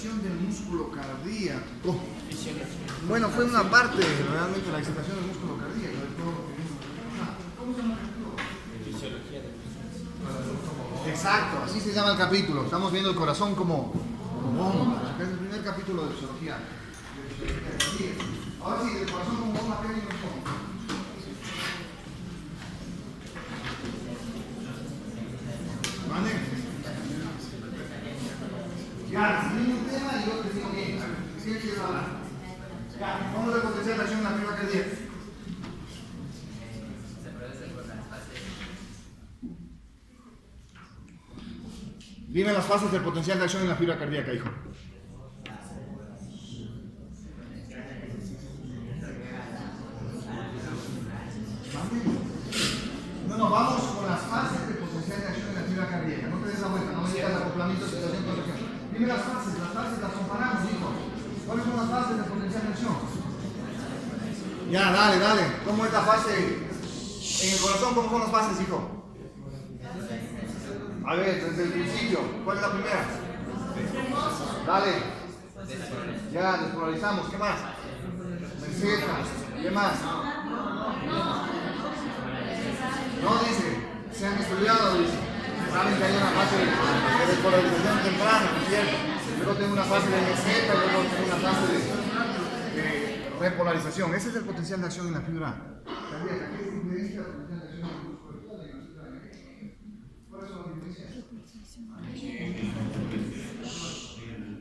excitación del músculo cardíaco. Bueno, fue una parte realmente la excitación del músculo cardíaco. ¿Cómo se llama el capítulo? Fisiología del músculo. Exacto, así se llama el capítulo. Estamos viendo el corazón como bomba. Es el primer capítulo de fisiología. Ahora sí, el corazón como bomba, ¿qué dimensión? ¿Vale? Ya, si un tema y yo te digo bien. ¿Qué quieres hablar? Ya, vamos a potenciar la acción en la fibra cardíaca. Dime las fases del potencial de acción en la fibra cardíaca, hijo. No, vamos con las fases del potencial de acción en la fibra cardíaca. No te des la vuelta, no me digas acoplamiento, situación, corrección. Dime las fases las comparamos, hijo. ¿Cuáles son las fases del potencial de acción? Ya, dale. ¿Cómo es la fase en el corazón? ¿Cómo son las fases, hijo? A ver, desde el principio, ¿cuál es la primera? Dale. Ya, despolarizamos. ¿Qué más? Meseta. ¿Qué más? No dice, se han estudiado, dice. Saben que hay una fase de despolarización temprana, ¿no es cierto? Luego tengo una fase de meseta, luego tengo una fase de repolarización. Ese es el potencial de acción en la fibra cardíaca. ¿Qué es diferencia del potencial de acción en el músculo cardíaco y en la fibra cardíaca? ¿Cuáles son las diferencias? El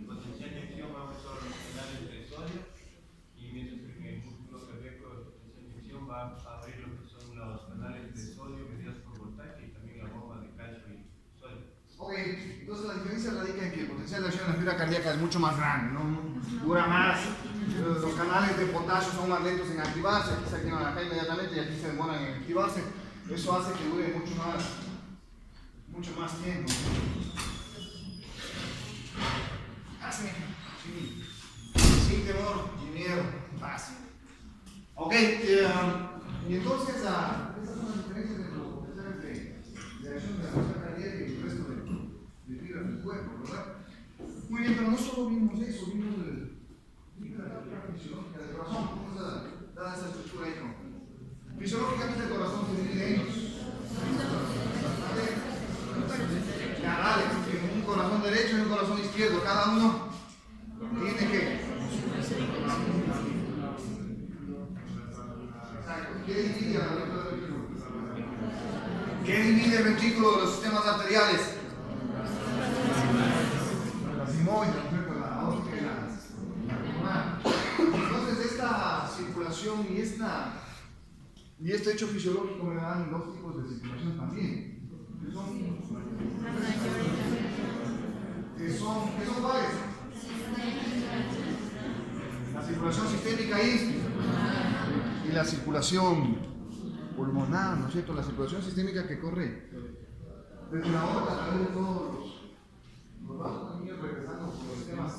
potencial de acción va a usar los canales de sodio y mientras que en el músculo cardíaco el potencial de acción va a abrir lo que son los canales de sodio mediados por voltaje y también la bomba de calcio y sodio. Ok, entonces la diferencia radica en que el potencial de acción en la fibra cardíaca es mucho más grande, ¿no? Dura más, los canales de potasio son más lentos en activarse, aquí se activan acá inmediatamente y aquí se demoran en activarse. Eso hace que dure mucho más tiempo. Sin temor ni miedo, fácil. Ok, y entonces estas son las diferencias de los potenciales de acción de la fibra cardíaca y el resto de fibras del cuerpo, ¿verdad? Muy bien, pero no solo vimos eso, vimos la fisiológica del corazón. ¿Cómo está dada esa estructura ahí? Fisiológicamente el corazón se divide en ya, dale, un corazón derecho y un corazón izquierdo, cada uno tiene que. Exacto. ¿Qué divide el ventrículo de los sistemas arteriales? La simoide, la aórtica y la pulmonar. Entonces esta circulación y este hecho fisiológico me dan dos tipos de circulación también. ¿Qué son cuáles? La circulación sistémica y la circulación pulmonar, ¿no es cierto? La circulación sistémica que corre desde la aorta a través de todos los vasos sanguíneos regresando por los sistemas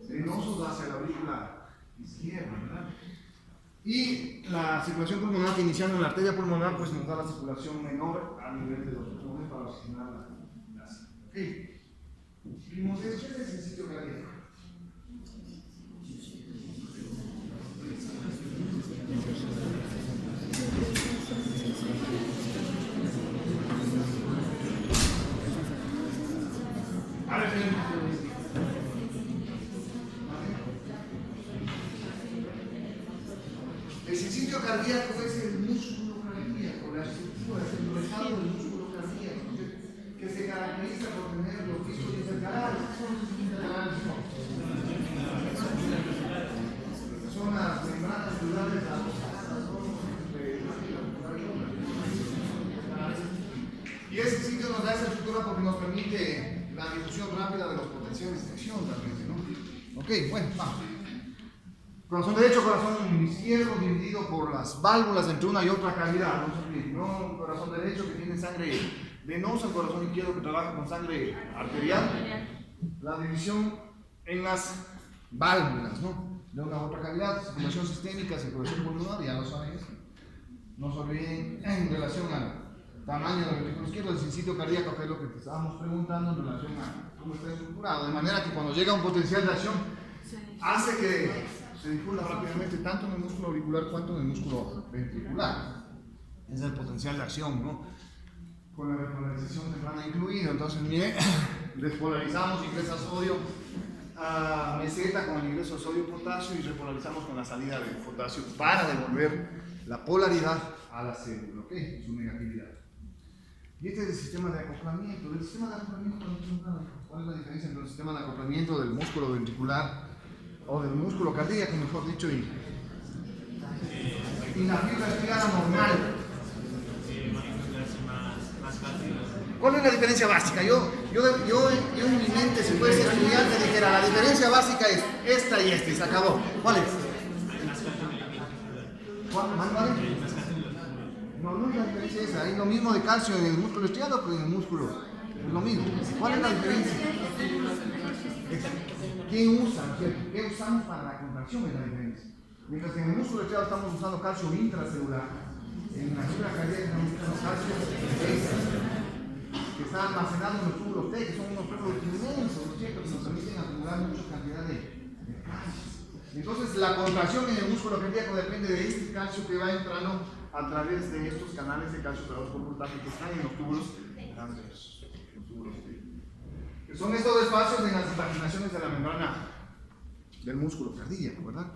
venosos hacia la aurícula izquierda, ¿verdad? Y la circulación pulmonar que iniciando en la arteria pulmonar pues nos da la circulación menor a nivel de los pulmones para oxigenar la sangre. Ok. Vimos esto, ¿qué es el sitio cardíaco? El sitio cardíaco es el músculo cardíaco, la estructura, el enrejado del músculo cardíaco, que se caracteriza por tener los discos intercalares. Son las membranas celulares y ese sitio nos da esa estructura porque nos permite la difusión rápida de los potenciales de acción realmente, ¿no? Ok, bueno, vamos. Corazón derecho, corazón izquierdo, dividido por las válvulas entre una y otra cavidad. No, corazón derecho que tiene sangre venosa, el corazón izquierdo que trabaja con sangre arterial. La división en las válvulas, ¿no? De una u otra cavidad, circulación sistémica, circulación pulmonar, ya lo saben. No se olviden en relación al tamaño del ventrículo izquierdo, el sitio cardíaco, que es lo que te estábamos preguntando en relación a cómo está el aventurado, de manera que cuando llega un potencial de acción, hace que se difunda rápidamente tanto en el músculo auricular cuanto en el músculo ventricular. Ese es el potencial de acción, ¿no? Con la repolarización temprana incluida. Entonces, mire, despolarizamos, ingresa sodio a meseta con el ingreso de sodio-potasio y repolarizamos con la salida de potasio para devolver la polaridad a la célula, ¿ok? Su negatividad. Y este es el sistema de acoplamiento. Del sistema de acoplamiento, ¿cuál es la diferencia entre el sistema de acoplamiento del músculo ventricular o del músculo cardíaco, mejor dicho, y la fibra espinal normal? ¿Cuál es la diferencia básica? Yo en mi mente, si fuese estudiante, dijera, la diferencia básica es esta y esta, y se acabó. ¿Cuál es? ¿Más vale? No es la diferencia esa. Hay lo mismo de calcio en el músculo estriado que en el músculo. Es lo mismo. ¿Cuál es la diferencia? ¿Qué usan? ¿Qué usamos para la contracción? Es la diferencia. Mientras que en el músculo estriado estamos usando calcio intracelular, en la fibra cardíaca estamos usando calcio extracelular, que está almacenado en los túbulos T, que son unos túbulos inmensos, ¿no es cierto?, que nos permiten acumular mucha cantidad de calcio. Entonces, la contracción en el músculo cardíaco depende de este calcio que va entrando a través de estos canales de calcio operados por voltaje que están en los túbulos transversos, los túbulos T, que son estos espacios en las impaginaciones de la membrana del músculo cardíaco, ¿verdad?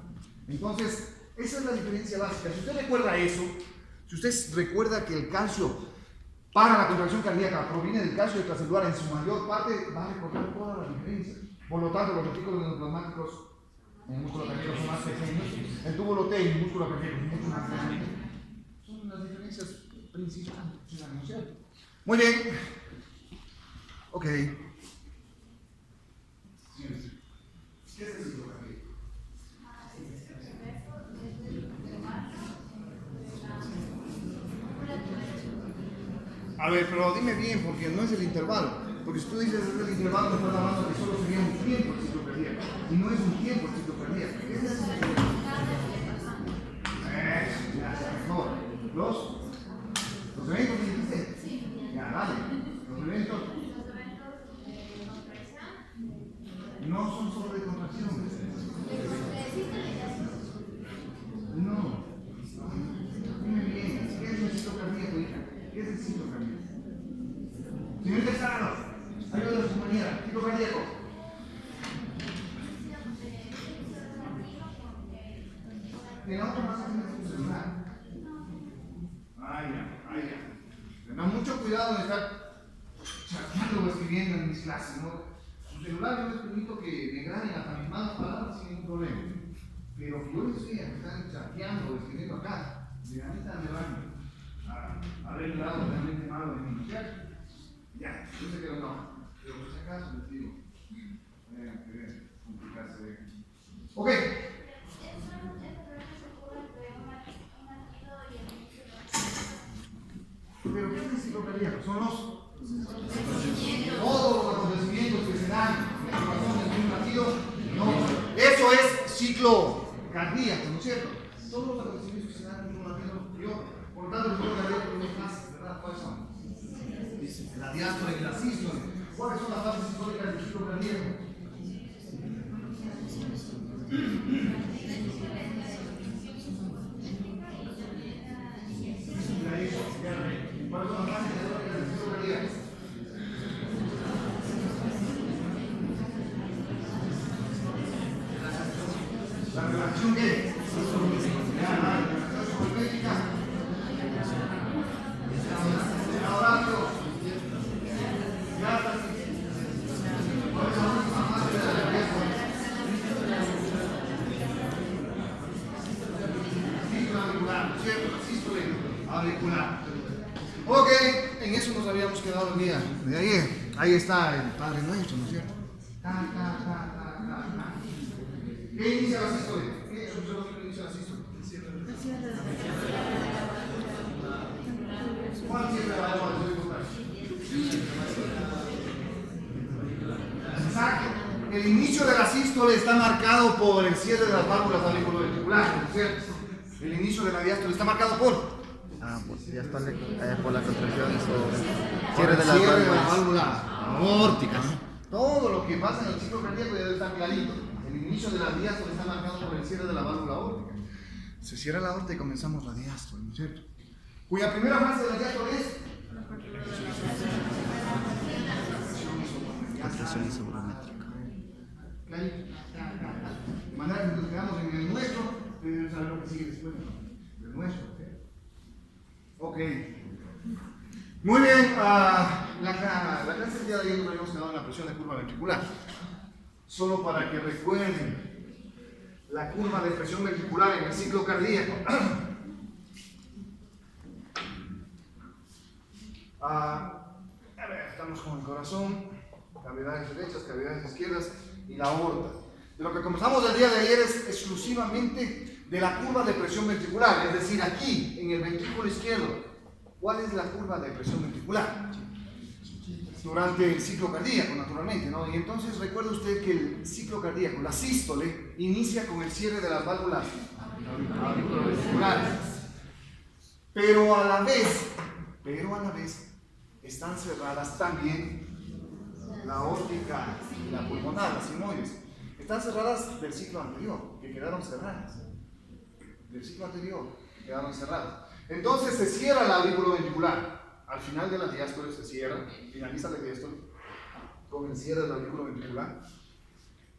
Entonces, esa es la diferencia básica. Si usted recuerda eso, si usted recuerda que el calcio para la contracción cardíaca proviene del calcio extracelular en su mayor parte, va a recordar toda la diferencia. Por lo tanto, los retículos endoplasmáticos en el músculo cardíaco son más pequeños, el túbulo T en el músculo cardíaco es mucho más grande. Son las diferencias principales, ¿no es cierto? Muy bien. Ok. ¿Qué es el ciclo cardíaco? A ver, pero dime bien, porque no es el intervalo. Porque si tú dices es el intervalo, me estás hablando que solo sería un tiempo el ciclo cardíaco. Y no es un tiempo el ciclo cardíaco. ¿Qué es el ciclo cardíaco? Mejor. ¿Los eventos que dijiste? Sí. Ya, dale. Los eventos no son solo de contracción. No. Dime bien, ¿qué es el ciclo cardíaco, hija? ¿Qué es el ciclo cardíaco? Señorita Estado, ayúdame a su manera. Ciclo cardíaco. En la otra más es un celular. Ay, ya. Tengan mucho cuidado de estar chateando o escribiendo en mis clases, ¿no? Su celular yo les permito que me graben hasta mis manos palabras sin ningún problema. Pero que yo les vea que están chateando o escribiendo acá, de la mitad me van a ver el lado realmente malo de mí, ¿cierto? Ya, yo sé que no, pero por si acaso les digo, vean que debe complicarse. Ok. Pero ¿qué es el ciclo cardíaco? Son todos los acontecimientos que se dan en la formación de un latido. No, eso es ciclo cardíaco, ¿no es cierto? Todos los acontecimientos que se dan en un latido, por lo tanto, el ciclo cardíaco tiene fases, ¿verdad? ¿Cuáles son? La diástole y la sístole. ¿Cuáles son las fases históricas del ciclo cardíaco? ¿Cuáles son las fases históricas del ciclo cardíaco? La relación de auricular. Ok, en eso nos habíamos quedado el día de ayer. Ahí está el Padre Nuestro, ¿no es cierto? ¿Qué inicia la sístole? ¿Qué inicia la sístole? ¿Cuál cierra la válvula de sodio-potasio? Exacto. El inicio de la sístole está marcado por el cierre de las válvulas auriculoventriculares, ¿no es cierto? El inicio de la diástole está marcado por por la contracción o cierre de la válvula aórtica, ¿no? Todo lo que pasa en el ciclo cardíaco ya debe estar clarito. El inicio de la diástole está marcado por el cierre de la válvula aórtica. Se cierra la aorta y comenzamos la diástole, ¿no es cierto? Cuya primera fase de la diástole es contracción isovolumétrica. De manera que nos quedamos en el nuestro, debemos saber lo que sigue después del nuestro. Ok. Muy bien, la clase del día de ayer nos habíamos quedado en la presión de curva ventricular. Solo para que recuerden la curva de presión ventricular en el ciclo cardíaco. Estamos con el corazón, cavidades derechas, cavidades izquierdas y la aorta. De lo que conversamos el día de ayer es exclusivamente de la curva de presión ventricular, es decir, aquí en el ventrículo izquierdo. ¿Cuál es la curva de presión ventricular? Durante el ciclo cardíaco, naturalmente, ¿no? Y entonces recuerde usted que el ciclo cardíaco, la sístole, inicia con el cierre de las válvulas auriculoventriculares. Pero a la vez, están cerradas también la aórtica y la pulmonar, las sigmoides. Están cerradas del ciclo anterior, que quedaron cerradas. Del ciclo anterior, que quedaron cerradas. Entonces se cierra la auriculoventricular. Al final de la diástole se cierra, finaliza la diástole con el cierre de la auriculoventricular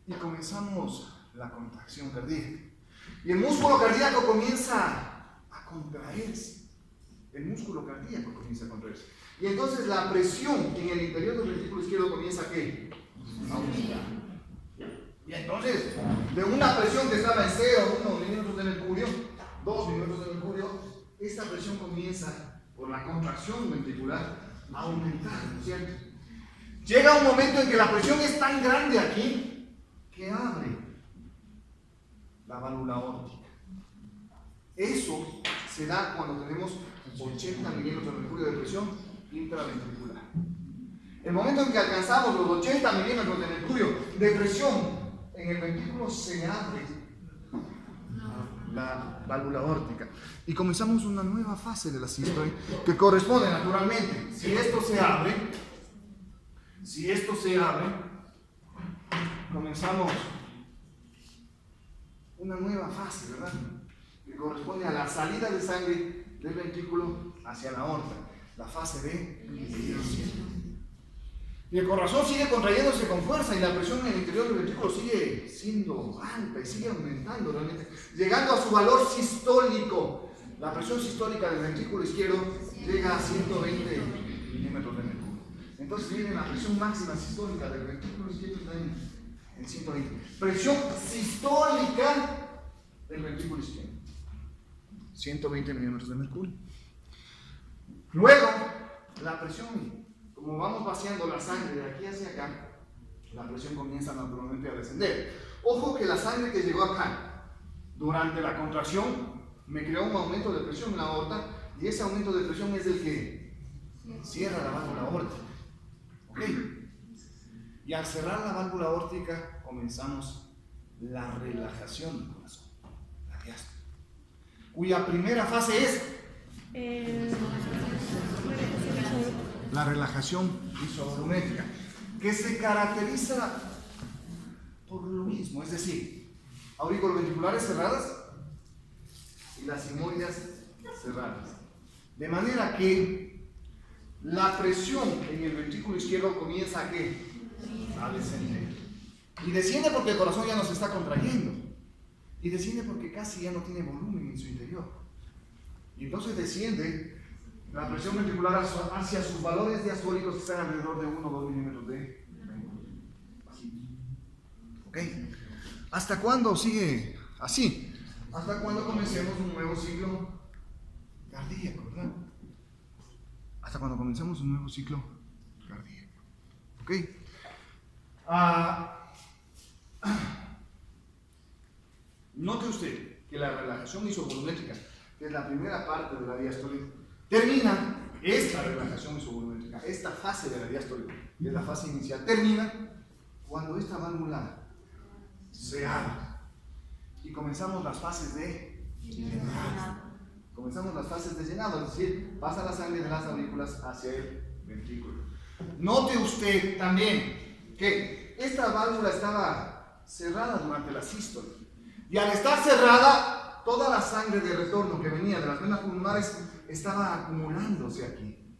y comenzamos la contracción cardíaca. Y el músculo cardíaco comienza a contraerse. El músculo cardíaco comienza a contraerse. Y entonces la presión en el interior del ventrículo izquierdo comienza a ¿qué? A aumentar. Y entonces, de una presión que estaba en 0, 1 milímetros de mercurio, 2 milímetros de mercurio, esta presión comienza, por la contracción ventricular, a aumentar, ¿no es cierto? Llega un momento en que la presión es tan grande aquí que abre la válvula aórtica. Eso se da cuando tenemos 80 milímetros de mercurio de presión intraventricular. El momento en que alcanzamos los 80 milímetros de mercurio de presión en el ventrículo, se abre la válvula aórtica y comenzamos una nueva fase de la sístole que corresponde naturalmente, si esto se abre, comenzamos una nueva fase, ¿verdad? Que corresponde a la salida de sangre del ventrículo hacia la aorta, la fase de disminución. Y el corazón sigue contrayéndose con fuerza y la presión en el interior del ventrículo sigue siendo alta y sigue aumentando realmente, llegando a su valor sistólico. La presión sistólica del ventrículo izquierdo llega a 120 milímetros de mercurio. Entonces miren, la presión máxima sistólica del ventrículo izquierdo está en 120. Presión sistólica del ventrículo izquierdo. 120 milímetros de mercurio. Luego, la presión, como vamos vaciando la sangre de aquí hacia acá, la presión comienza naturalmente a descender. Ojo que la sangre que llegó acá durante la contracción me creó un aumento de presión en la aorta y ese aumento de presión es el que cierra la válvula aórtica. ¿Ok? Y al cerrar la válvula aórtica comenzamos la relajación del corazón, la diástole, cuya primera fase es la relajación isovolumétrica, que se caracteriza por lo mismo, es decir, auriculoventriculares cerradas y las sigmoides cerradas. De manera que la presión en el ventrículo izquierdo comienza a ¿qué? A descender. Y desciende porque el corazón ya no se está contrayendo. Y desciende porque casi ya no tiene volumen en su interior. Y entonces desciende la presión ventricular hacia sus valores diastólicos que están alrededor de 1 o 2 milímetros de mercurio. ¿Ok? ¿Hasta cuándo sigue así? Hasta cuando comencemos un nuevo ciclo cardíaco, ¿verdad? Hasta cuando comencemos un nuevo ciclo cardíaco. ¿Ok? Note usted que la relajación isovolumétrica, que es la primera parte de la diástole, termina, esta relajación isovolumétrica, esta fase de la diástole, que es la fase inicial, termina cuando esta válvula se abre y comenzamos las fases de llenado. Comenzamos las fases de llenado, es decir, pasa la sangre de las aurículas hacia el ventrículo. Note usted también que esta válvula estaba cerrada durante la sístole. Y al estar cerrada, toda la sangre de retorno que venía de las venas pulmonares estaba acumulándose aquí.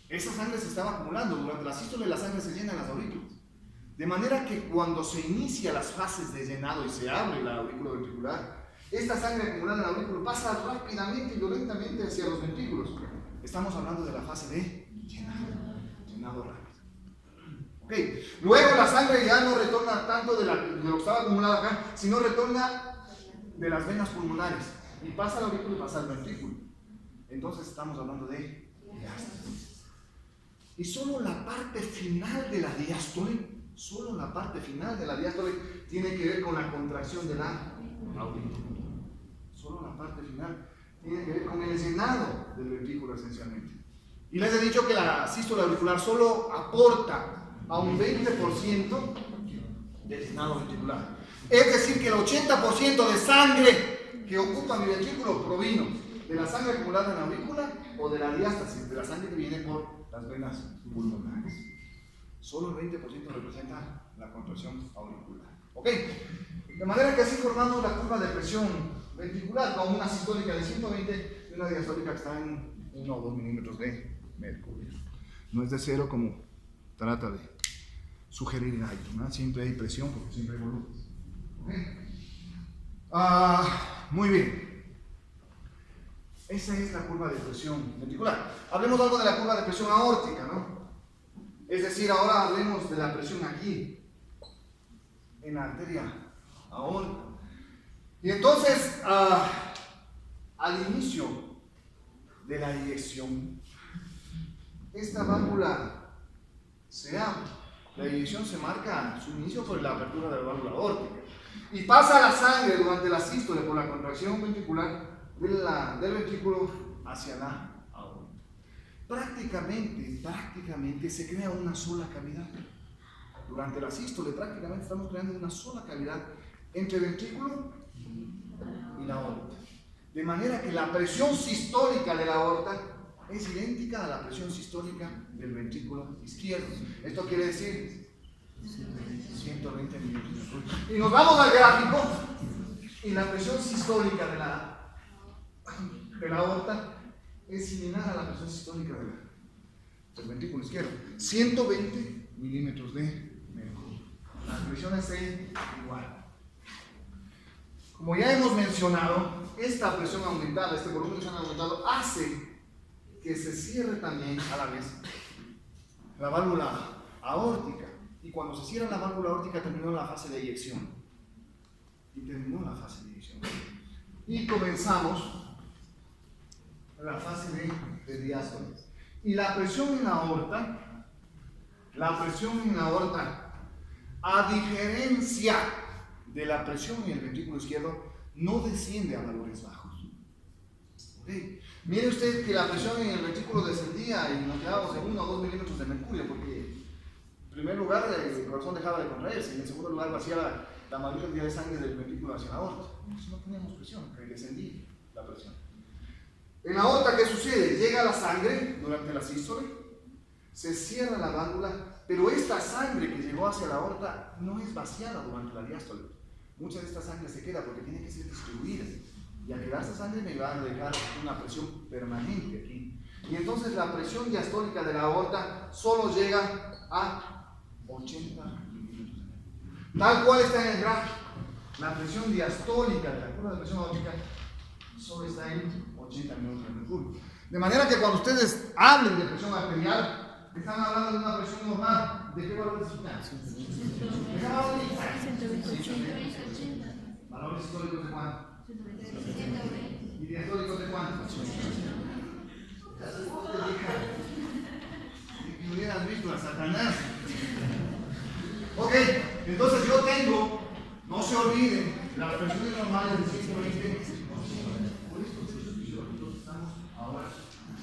Esa sangre se estaba acumulando. Durante la sístole la sangre se llena en las aurículas. De manera que cuando se inicia las fases de llenado y se abre la aurícula ventricular, esta sangre acumulada en el aurículo pasa rápidamente y violentamente hacia los ventrículos. Estamos hablando de la fase de llenado rápido. Okay. Luego la sangre ya no retorna tanto de lo que estaba acumulado acá, sino retorna de las venas pulmonares y pasa al aurículo y pasa al ventrículo. Entonces estamos hablando de diástole. Y solo la parte final de la diástole, tiene que ver con la contracción de la aurícula. Solo la parte final tiene que ver con el llenado del ventrículo esencialmente. Y les he dicho que la sístole auricular solo aporta a un 20% del llenado ventricular. Es decir, que el 80% de sangre que ocupa mi ventrículo provino de la sangre acumulada en la aurícula o de la diástasis, de la sangre que viene por las venas pulmonares. Solo el 20% representa la contracción auricular. ¿Ok? De manera que así formamos la curva de presión ventricular con una sistólica de 120 y una diastólica que está en 1 o 2 milímetros de mercurio. No es de cero como trata de sugerir Ayton, ¿no? Siempre hay presión porque siempre hay volumen. ¿Okay? Muy bien. Esa es la curva de presión ventricular. Hablemos algo de la curva de presión aórtica, ¿no? Es decir, ahora hablemos de la presión aquí, en la arteria aórtica. Y entonces, al inicio de la eyección, esta válvula se abre. La eyección se marca su inicio por la apertura de la válvula aórtica. Y pasa la sangre durante la sístole por la contracción ventricular del ventrículo hacia la aorta. Prácticamente se crea una sola cavidad. Durante la sístole prácticamente estamos creando una sola cavidad entre el ventrículo y la aorta. De manera que la presión sistólica de la aorta es idéntica a la presión sistólica del ventrículo izquierdo. Esto quiere decir 120 milímetros de mercurio. Y nos vamos al gráfico y la presión sistólica de la aorta es similar a la presión sistólica del ventrículo izquierdo. 120 milímetros de mercurio. Las presiones son igual. Como ya hemos mencionado, esta presión aumentada, este volumen de presión aumentado hace que se cierre también a la vez la válvula aórtica. Y cuando se cierra la válvula aórtica terminó la fase de eyección. Y comenzamos la fase de diástole. Y la presión en la aorta, a diferencia de la presión en el ventrículo izquierdo, no desciende a valores bajos. ¿Okay? Mire usted que la presión en el ventrículo descendía y nos quedábamos en 1 o 2 milímetros de mercurio, porque en primer lugar el corazón dejaba de contraerse y en segundo lugar vaciaba la mayor cantidad de sangre del ventrículo hacia la aorta. Entonces no teníamos presión, que descendía la presión. En la aorta, ¿qué sucede? Llega la sangre durante la sístole, se cierra la válvula, pero esta sangre que llegó hacia la aorta no es vaciada durante la diástole. Mucha de esta sangre se queda porque tiene que ser distribuida. Y al quedarse sangre me va a dejar una presión permanente aquí. Y entonces la presión diastólica de la aorta solo llega a 80 milímetros de mercurio. Tal cual está en el gráfico. La presión diastólica de la curva de presión aórtica solo está en 80 milímetros de mercurio. De manera que cuando ustedes hablen de presión arterial, están hablando de una presión normal. ¿De qué valor están? ¿De qué valor? 120. ¿Valores históricos de cuánto? 120. ¿Y diastóricos de cuánto? 80. Si hubieras visto a Satanás. Ok, entonces yo tengo, no se olviden, las presiones normales de 120. Por esto estamos ahora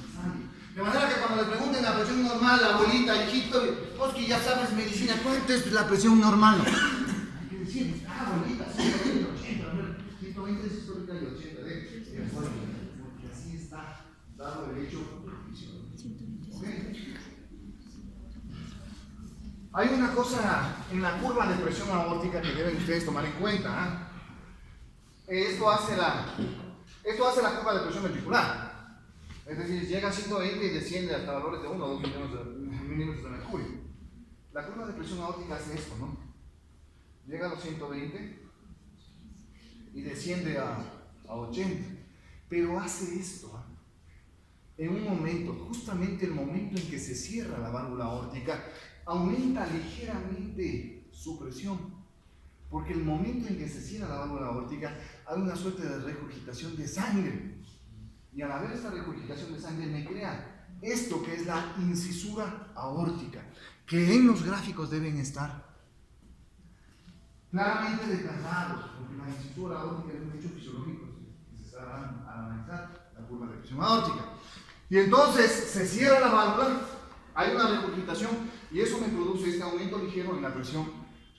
usando. De manera que cuando le pregunten la presión normal, la abuelita, hijito, vos que ya sabes medicina, ¿cuánto es la presión normal? Hay que decir, abuelita, 120, 80, 120 es histórica y 80 de acuerdo, porque así está dado el hecho. ¿Okay? Hay una cosa en la curva de presión aórtica que deben ustedes tomar en cuenta. Esto hace la curva de presión ventricular. Es decir, llega a 120 y desciende hasta valores de 1 o 2 milímetros de mercurio. La curva de presión aórtica hace esto, ¿no? Llega a los 120 y desciende a 80. Pero hace esto en un momento, justamente el momento en que se cierra la válvula aórtica, aumenta ligeramente su presión. Porque el momento en que se cierra la válvula aórtica hay una suerte de regurgitación de sangre. Y al haber esta regurgitación de sangre me crea esto que es la incisura aórtica, que en los gráficos deben estar claramente declarados, porque la incisura aórtica es un hecho fisiológico que se está al analizar la curva de presión aórtica. Y entonces se cierra la válvula, hay una regurgitación y eso me produce este aumento ligero en la presión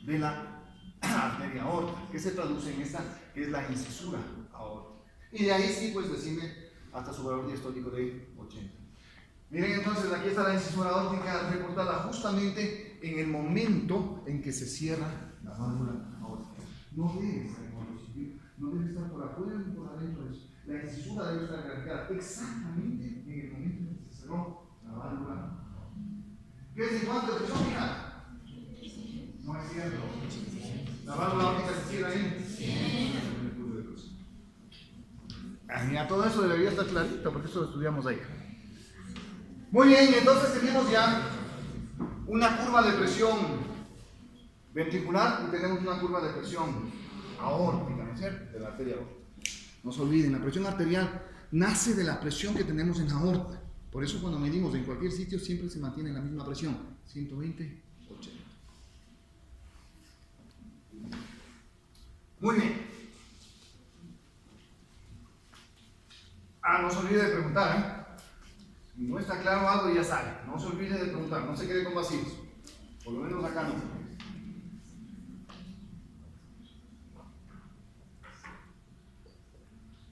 de la arteria aórtica, que se traduce en esta, que es la incisura aórtica. Y de ahí sí, pues desciende hasta su valor diastólico de 80. Miren entonces, aquí está la incisura aórtica reportada justamente en el momento en que se cierra la válvula aórtica. No debe estar en el sitio, no debe estar por afuera ni por adentro de eso. La incisura debe estar radicada exactamente en el momento en que se cerró la válvula aórtica. ¿Qué es en cuanto a presión, hija? No es cierto. La válvula aórtica se cierra ahí. Ya todo eso debería estar clarito porque eso lo estudiamos ahí. Muy bien, entonces tenemos ya una curva de presión ventricular y tenemos una curva de presión aórtica, ¿no es cierto? De la arteria aórtica. No se olviden, la presión arterial nace de la presión que tenemos en la aorta. Por eso cuando medimos en cualquier sitio siempre se mantiene la misma presión, 120, 80. Muy bien. No se olvide de preguntar, Si no está claro algo, ya sale. No se olvide de preguntar, no se quede con vacíos. Por lo menos acá no.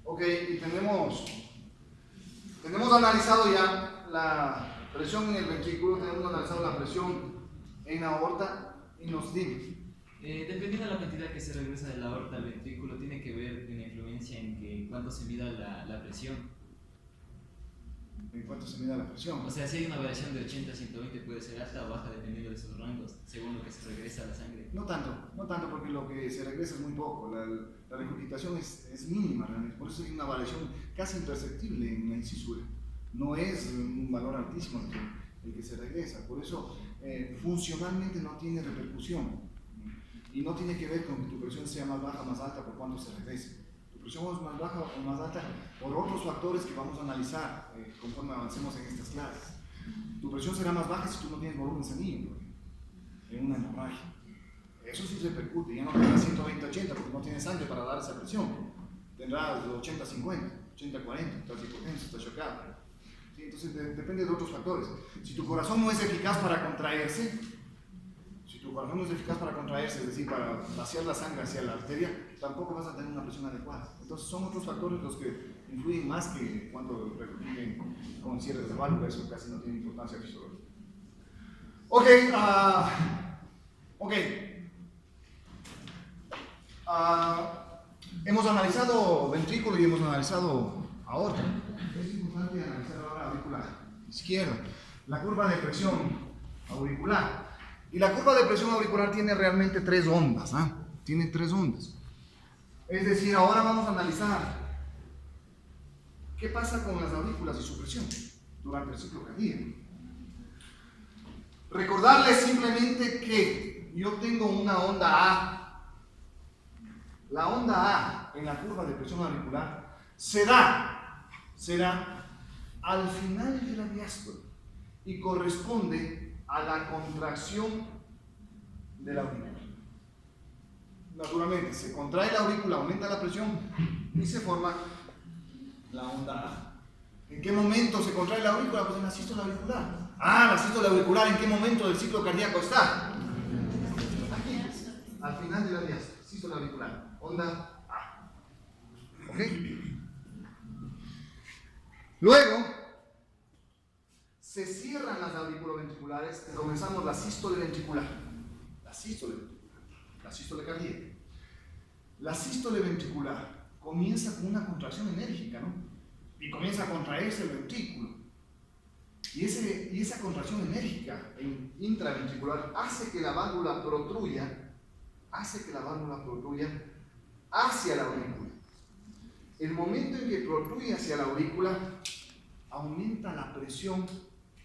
Ok, y tenemos analizado ya la presión en el ventrículo, tenemos analizado la presión en la aorta y nos dice. Dependiendo de la cantidad que se regresa de la aorta al ventrículo, tiene que ver una influencia en que cuánto se mida la presión. ¿En cuánto se mida la presión? O sea, si hay una variación de 80 a 120 puede ser alta o baja dependiendo de esos rangos, según lo que se regresa a la sangre. No tanto porque lo que se regresa es muy poco, la regurgitación es mínima realmente, por eso hay una variación casi imperceptible en la incisura. No es un valor altísimo el que se regresa, por eso funcionalmente no tiene repercusión y no tiene que ver con que tu presión sea más baja o más alta por cuánto se regrese. Tu presión es más baja o más alta por otros factores que vamos a analizar conforme avancemos en estas clases. Tu presión será más baja si tú no tienes volumen sanguíneo en una hemorragia. Eso sí repercute, ya no tendrás 120-80 porque no tienes sangre para dar esa presión. Tendrás 80-50, 80-40, estás hipotenso, estás chocado. ¿Sí? Entonces depende de otros factores. Si tu corazón no es eficaz para contraerse, es decir, para vaciar la sangre hacia la arteria, tampoco vas a tener una presión adecuada. Entonces son otros factores los que influyen más que cuando repercuten con cierres de válvula, eso casi no tiene importancia fisiológica. Ok. Hemos analizado ventrículo y hemos analizado aorta. Es importante analizar ahora la aurícula izquierda, la curva de presión auricular. Y la curva de presión auricular tiene realmente tres ondas. Tiene tres ondas. Es decir, ahora vamos a analizar qué pasa con las aurículas y su presión durante el ciclo cardíaco. Recordarles simplemente que yo tengo una onda A. La onda A en la curva de presión auricular será al final de la diástole y corresponde a la contracción de la aurícula. Naturalmente, se contrae la aurícula, aumenta la presión y se forma la onda A. ¿En qué momento se contrae la aurícula? Pues en la sístole auricular. La sístole auricular, ¿en qué momento del ciclo cardíaco está? Aquí, al final de la diástole, sístole auricular, onda A. ¿Ok? Luego, se cierran las auriculoventriculares ventriculares, comenzamos la sístole ventricular. La sístole cardíaca. La sístole ventricular comienza con una contracción enérgica, ¿no? Y comienza a contraerse el ventrículo. Y esa contracción enérgica intraventricular hace que la válvula protruya hacia la aurícula. El momento en que protruye hacia la aurícula, aumenta la presión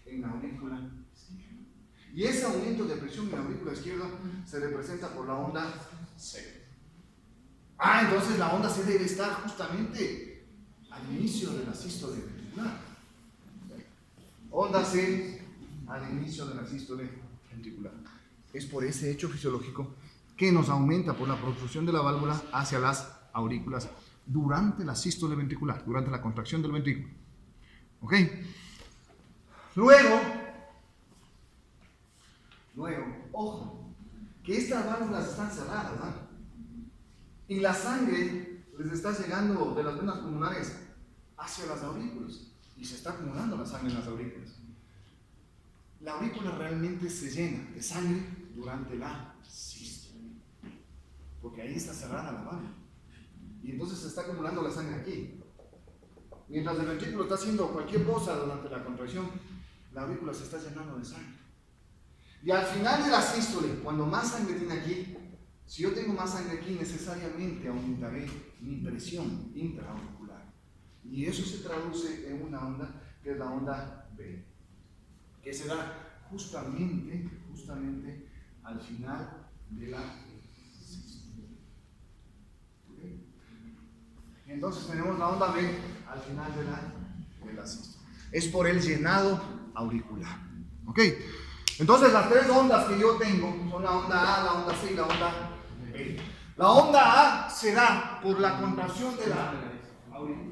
en la aurícula izquierda. Y ese aumento de presión en la aurícula izquierda se representa por la onda C. Entonces la onda C debe estar justamente al inicio de la sístole ventricular. Onda C al inicio de la sístole ventricular. Es por ese hecho fisiológico que nos aumenta por la protrusión de la válvula hacia las aurículas durante la sístole ventricular, durante la contracción del ventrículo. ¿Ok? Luego, ojo, que estas válvulas están cerradas, ¿no? Y la sangre les está llegando de las venas pulmonares hacia las aurículas. Y se está acumulando la sangre en las aurículas. La aurícula realmente se llena de sangre durante la sístole, porque ahí está cerrada la válvula. Y entonces se está acumulando la sangre aquí. Mientras el ventrículo está haciendo cualquier cosa durante la contracción, la aurícula se está llenando de sangre. Y al final de la sístole, cuando más sangre tiene aquí, si yo tengo más sangre aquí, necesariamente aumentaré mi presión intraauricular. Y eso se traduce en una onda que es la onda B, que se da justamente al final de la sístole. ¿Okay? Entonces tenemos la onda B al final de la sístole. Es por el llenado auricular. ¿Ok? Entonces las tres ondas que yo tengo son la onda A, la onda C y la onda B. La onda A se da por la contracción de la aurícula.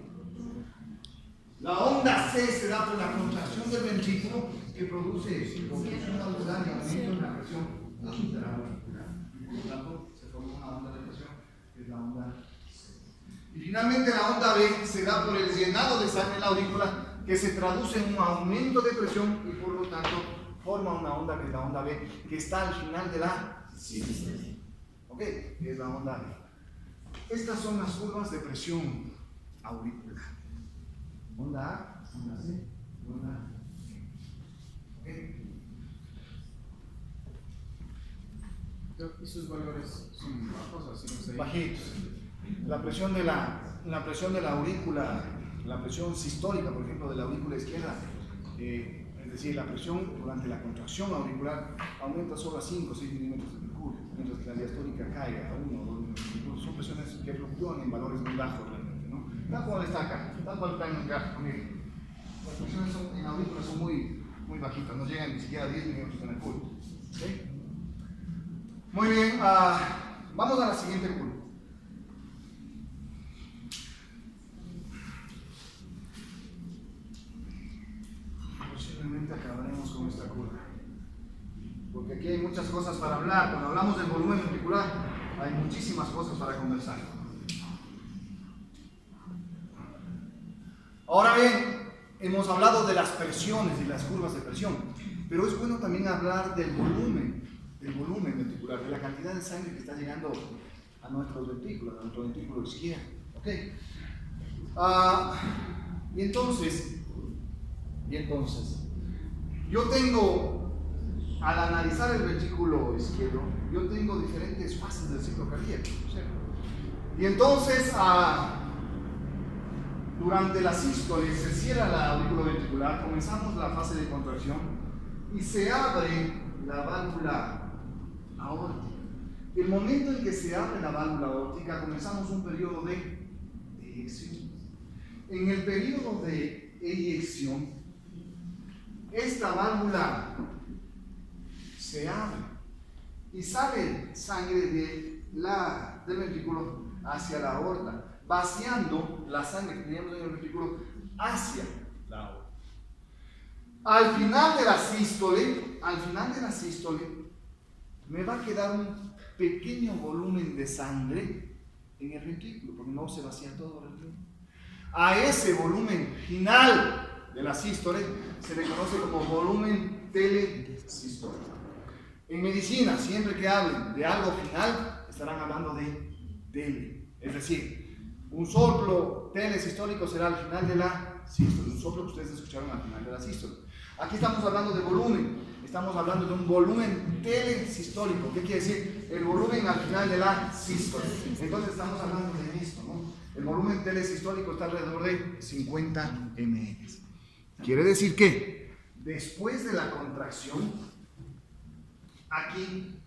La onda C se da por la contracción del ventrículo que produce compresión auricular y aumento en la presión intraauricular. Por lo tanto, se forma una onda de presión que es la onda C. Y finalmente la onda B se da por el llenado de sangre en la aurícula que se traduce en un aumento de presión y por lo tanto forma una onda que es la onda B que está al final de la sístole. ¿Ok? Que es la onda B. Estas son las curvas de presión auricular. Onda A, onda C, onda B. ¿Y sus valores son bajos? Así Bajitos. La presión de la aurícula, la presión sistólica, por ejemplo, de la aurícula izquierda, es decir, la presión durante la contracción auricular aumenta solo a 5 o 6 milímetros de mercurio, mientras que la diastólica cae a 1 o 2 milímetros de mercurio. Son presiones que fluctúan en valores muy bajos realmente, ¿no? Tal cual está acá, tal cual está en el gráfico, miren. Las presiones en la aurícula son muy bajitas, no llegan ni siquiera a 10 milímetros de mercurio. ¿Okay? Muy bien, vamos a la siguiente curva. Posiblemente acabaremos con esta curva, porque aquí hay muchas cosas para hablar. Cuando hablamos del volumen ventricular, hay muchísimas cosas para conversar. Ahora bien, hemos hablado de las presiones y las curvas de presión, pero es bueno también hablar del volumen ventricular, de la cantidad de sangre que está llegando a nuestros ventrículos, a nuestro ventrículo izquierdo. ¿Ok? Y entonces, yo tengo, al analizar el ventrículo izquierdo, yo tengo diferentes fases del ciclo cardíaco, ¿cierto? Y entonces, durante la sístole se cierra la aurícula ventricular, comenzamos la fase de contracción y se abre la válvula aórtica. El momento en que se abre la válvula aórtica, comenzamos un periodo de eyección. En el periodo de eyección, esta válvula se abre y sale sangre del ventrículo hacia la aorta, vaciando la sangre que teníamos en el ventrículo hacia la aorta. Al final de la sístole, me va a quedar un pequeño volumen de sangre en el ventrículo, porque no se vacía todo el ventrículo. A ese volumen final de la sístole se le conoce como volumen telesistólico. En medicina, siempre que hablen de algo final, estarán hablando de tele. Es decir, un soplo telesistólico será al final de la sístole, un soplo que ustedes escucharon al final de la sístole. Aquí estamos hablando de volumen, estamos hablando de un volumen telesistólico. ¿Qué quiere decir? El volumen al final de la sístole. Entonces estamos hablando de esto, ¿no? El volumen telesistólico está alrededor de 50 ml. Quiere decir que después de la contracción, aquí,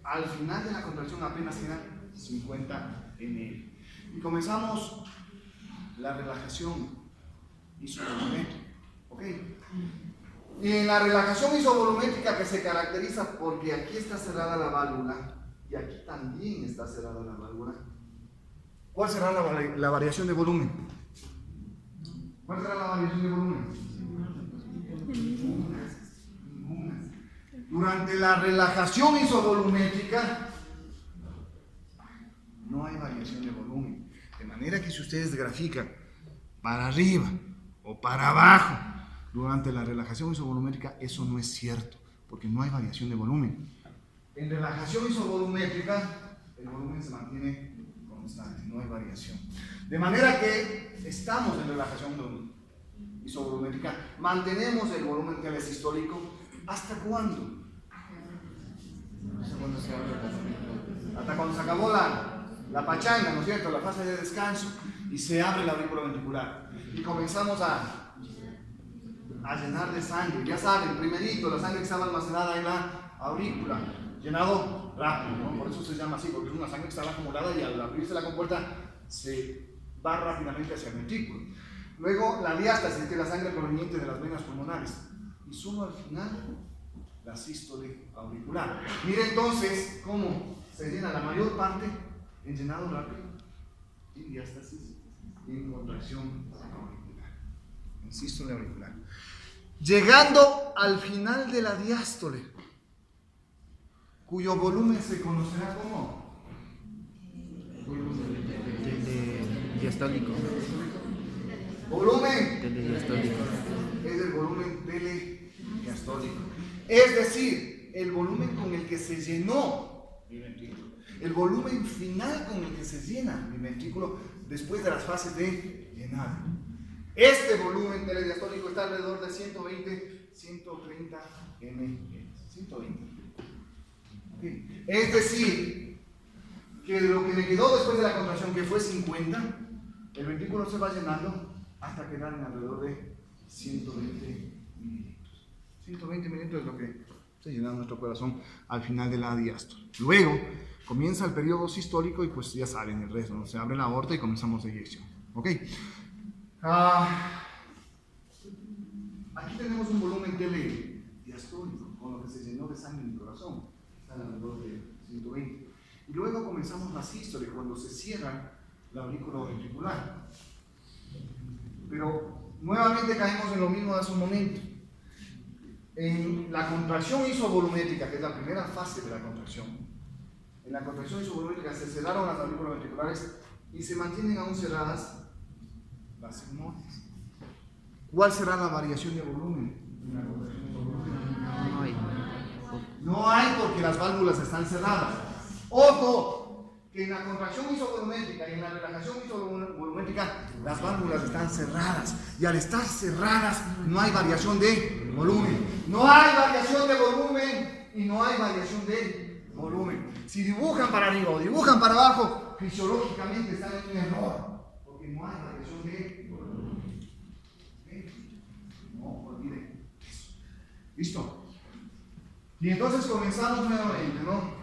al final de la contracción apenas quedan 50 ml. Y comenzamos la relajación isovolumétrica. ¿Ok? Y en la relajación isovolumétrica, que se caracteriza porque aquí está cerrada la válvula y aquí también está cerrada la válvula, ¿cuál será la variación de volumen? ¿Cuál será la variación de volumen? Durante la relajación isovolumétrica no hay variación de volumen. De manera que si ustedes grafican para arriba o para abajo durante la relajación isovolumétrica, eso no es cierto, porque no hay variación de volumen. En relajación isovolumétrica, el volumen se mantiene constante, no hay variación. De manera que estamos en relajación isovolumétrica, mantenemos el volumen telesistólico. ¿Hasta cuándo? Hasta cuando se acabó la pachanga, ¿no es cierto? La fase de descanso, y se abre la aurícula ventricular. Y comenzamos a llenar de sangre. Ya saben, primerito, la sangre que estaba almacenada en la aurícula, llenado rápido, ¿no? Por eso se llama así, porque es una sangre que estaba acumulada y al abrirse la compuerta se va rápidamente hacia el ventrículo. Luego la diástasis, que es la sangre proveniente de las venas pulmonares. Y solo al final, la sístole auricular. Mire entonces cómo se llena la mayor parte en llenado rápido, en diástasis y en contracción auricular, en sístole auricular. Llegando al final de la diástole, cuyo volumen se conocerá como Diastólico. volumen Telediastólico. es el volumen telediastólico. Es decir, el volumen con el que se llenó mi ventrículo. El volumen final con el que se llena mi ventrículo después de las fases de llenado. Este volumen telediastólico está alrededor de 120, 130 ml. 120. ¿Okay? Es decir, que lo que me quedó después de la contracción, que fue 50, el ventrículo se va llenando hasta quedar en alrededor de 120 mililitros. 120 mililitros es lo que se llena nuestro corazón al final de la diástole. Luego comienza el periodo sistólico y pues ya saben el resto, ¿no? Se abre la aorta y comenzamos la eyección. ¿Ok? Aquí tenemos un volumen telediastólico con lo que se llenó de sangre en el corazón. Está alrededor de 120. Y luego comenzamos la sístole, cuando se cierra la aurícula ventricular. Pero nuevamente caemos en lo mismo de hace un momento. En la contracción isovolumétrica, que es la primera fase de la contracción, en la contracción isovolumétrica se cerraron las aurículas ventriculares y se mantienen aún cerradas las sigmoides. ¿Cuál será la variación de volumen en la contracción isovolumétrica? No hay. No hay, porque las válvulas están cerradas. Ojo, que en la contracción isovolumétrica y en la relajación isovolumétrica las válvulas están cerradas, y al estar cerradas no hay variación de volumen. No hay variación de volumen y no hay variación de volumen. Si dibujan para arriba o dibujan para abajo, fisiológicamente están en un error, porque no hay variación de volumen. No olviden eso. ¿Listo? Y entonces comenzamos nuevamente, ¿no?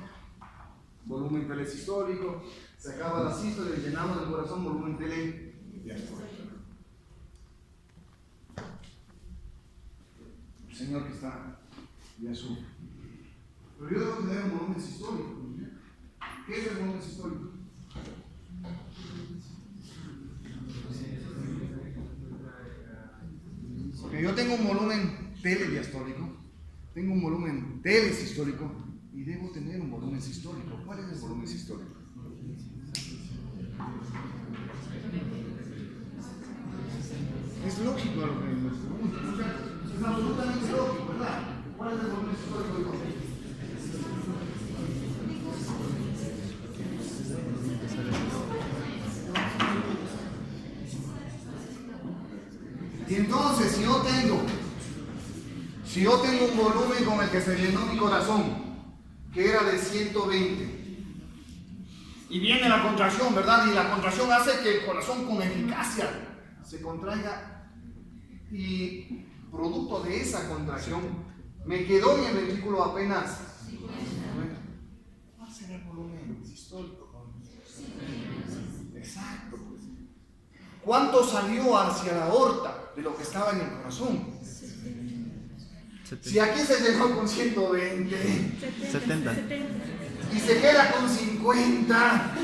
Volumen telesistólico, se acaba la sístole, llenamos el corazón, volumen telediastólico. El Señor que está de azul. Pero yo debo tener un volumen sistólico. ¿Qué es el volumen sistólico? Porque yo tengo un volumen telediastólico, tengo un volumen telesistólico y debo tener un volumen sistólico. ¿Cuál es el volumen sistólico? Es lógico a lo que nos preguntan, ¿no? Es absolutamente lógico, ¿verdad? Y entonces, si yo tengo un volumen con el que se llenó mi corazón, que era de 120, y viene la contracción, ¿verdad? Y la contracción hace que el corazón con eficacia se contraiga, y producto de esa contracción me quedó en el ventrículo apenas 50. ¿Cuál será el volumen sistólico? Exacto. ¿Cuánto salió hacia la aorta de lo que estaba en el corazón? Si aquí se llegó con 120 70. y se queda con 50,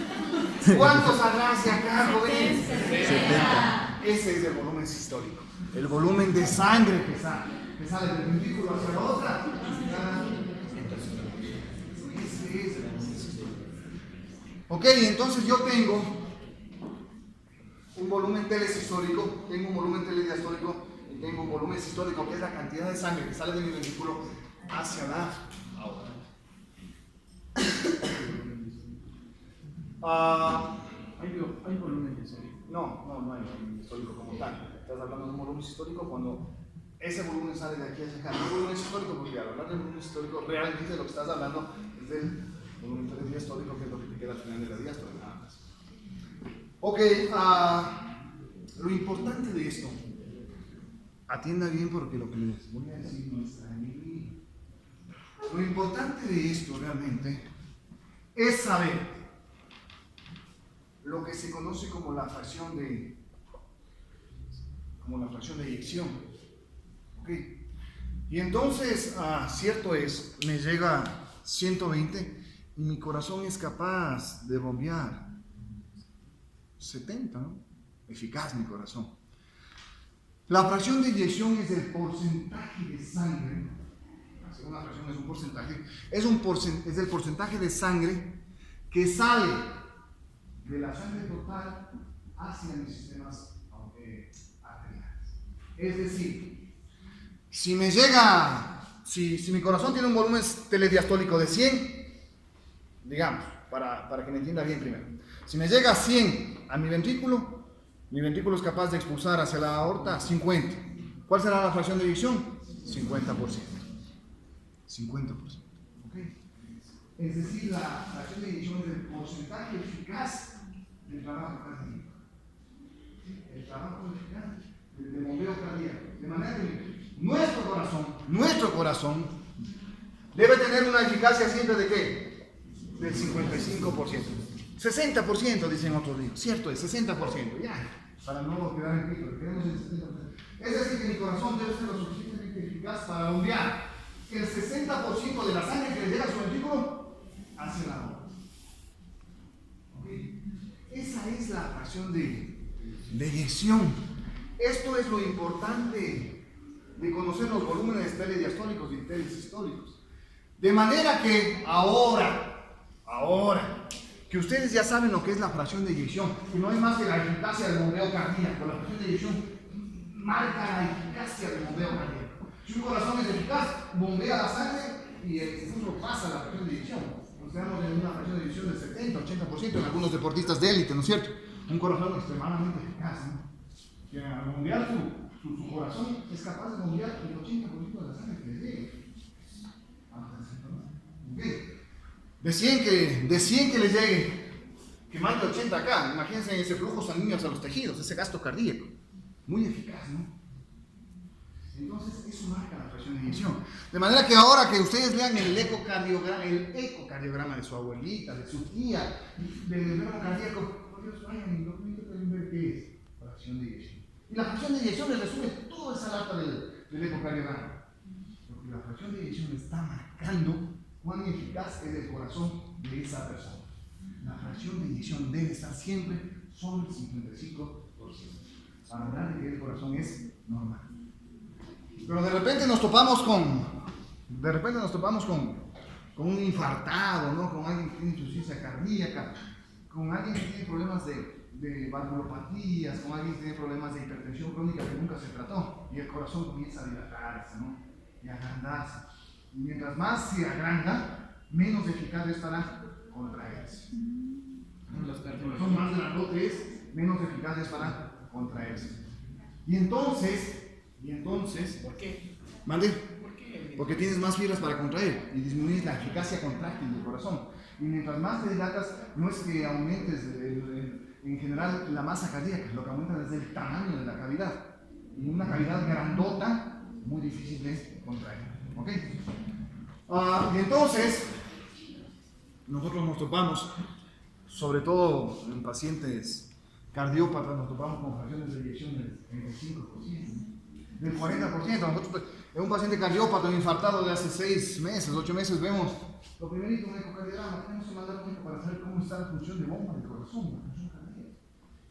¿cuánto saldrá hacia acá, jóvenes? 70. Ese es el volumen sistólico, el volumen de sangre que sale del ventrículo hacia la otra. Ese es el volumen sistólico. Ok, entonces yo tengo un volumen telesistólico, tengo un volumen telediastólico y tengo un volumen sistólico, que es la cantidad de sangre que sale de mi ventrículo hacia la aorta. ¿Hay volumen diastólico? No hay volumen sistólico como tal. Estás hablando de un volumen sistólico cuando ese volumen sale de aquí hacia acá. No hay volumen sistólico porque al hablar del volumen sistólico realmente lo que estás hablando es del volumen telediastólico, que es lo que te queda al final de la diástole, nada más. Ok, lo importante de esto, atienda bien porque lo que les voy a decir no está ahí. Lo importante de esto realmente es saber lo que se conoce como la fracción de eyección. ¿Okay? Y entonces, cierto es, me llega 120 y mi corazón es capaz de bombear 70, ¿no? Eficaz mi corazón. La fracción de eyección es el porcentaje de sangre. La segunda fracción es un porcentaje. Es el porcentaje de sangre que sale de la sangre total hacia mis sistemas arteriales. Es decir, si me llega, si mi corazón tiene un volumen telediastólico de 100, digamos, para que me entienda bien primero, si me llega a 100 a mi ventrículo es capaz de expulsar hacia la aorta 50. ¿Cuál será la fracción de eyección? 50%. 50%. ¿Okay? Es decir, la fracción de eyección es el porcentaje eficaz del trabajo cardíaco. El trabajo eficaz del bombeo cardíaco. De manera que nuestro corazón debe tener una eficacia siempre de ¿qué? Del 55%. 60% dicen otros libros. Cierto es, 60%. Ya, para no quedar en pito, queremos el 60%. Es decir, que mi corazón debe ser lo suficientemente eficaz para bombear el 60% de la sangre que le llega a su ventrículo hacia la aorta. ¿Okay? Esa es la fracción de eyección. Esto es lo importante de conocer los volúmenes telediastólicos y telesistólicos. De manera que ahora, que ustedes ya saben lo que es la fracción de eyección, que no es más que la eficacia del bombeo cardíaco. La fracción de eyección marca la eficacia del bombeo cardíaco. Si un corazón es eficaz, bombea la sangre y el cerebro pasa la fracción de eyección. Nos quedamos en una fracción de eyección del 70-80% en algunos deportistas de élite, ¿no es cierto? Un corazón extremadamente eficaz, ¿no? Que al bombear su corazón es capaz de bombear el 80% de la sangre que le llegue. Okay. De 100 que les llegue, que más de 80 acá, imagínense ese flujo sanguíneo hacia los tejidos, ese gasto cardíaco, muy eficaz, ¿no? Entonces eso marca la fracción de eyección. De manera que ahora que ustedes vean el ecocardiograma de su abuelita, de su tía, del enfermo cardíaco, por Dios, vayan y lo pueden ver qué es fracción de eyección. Y la fracción de eyección les resume toda esa lata del ecocardiograma. Porque la fracción de eyección está marcando cuán eficaz es el corazón de esa persona. La fracción de eyección debe estar siempre sobre el 55%. Para hablar de que el corazón es normal. Pero de repente nos topamos con un infartado, ¿no? Con alguien que tiene insuficiencia cardíaca, con alguien que tiene problemas de valvulopatías, con alguien que tiene problemas de hipertensión crónica que nunca se trató, y el corazón comienza a dilatarse, ¿no? Y a agrandarse. Y mientras más se agranda, menos eficaz es para contraerse. Los corazón más grandote es, menos eficaz es para contraerse. Y entonces, ¿Por qué? ¿mande? ¿Por qué? Porque tienes más fibras para contraer y disminuyes la eficacia contráctil del corazón. Y mientras más te dilatas, no es que aumentes en general la masa cardíaca, lo que aumenta es el tamaño de la cavidad. Y una cavidad grandota, muy difícil de contraer. ¿Ok? Y entonces, nosotros nos topamos, sobre todo en pacientes cardiópatas, nos topamos con fracciones de eyección del 35%, del 40%. Nosotros, en un paciente cardiópata, un infartado de hace 6 meses, 8 meses, vemos lo primerito, un ecocardiograma. Tenemos que mandar un eco para saber cómo está la función de bomba del corazón, la función cardíaca.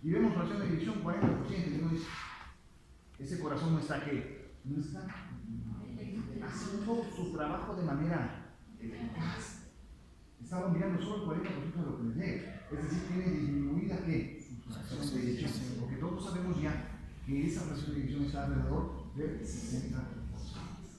Y vemos fracción de eyección 40%, y uno dice, ese corazón no está ¿qué? No está haciendo su trabajo de manera eficaz. Está bombeando solo el 40% de lo que le llega. Es decir, tiene disminuida ¿qué? Su fracción de eyección. Porque todos sabemos ya que esa fracción de eyección está alrededor del 60%.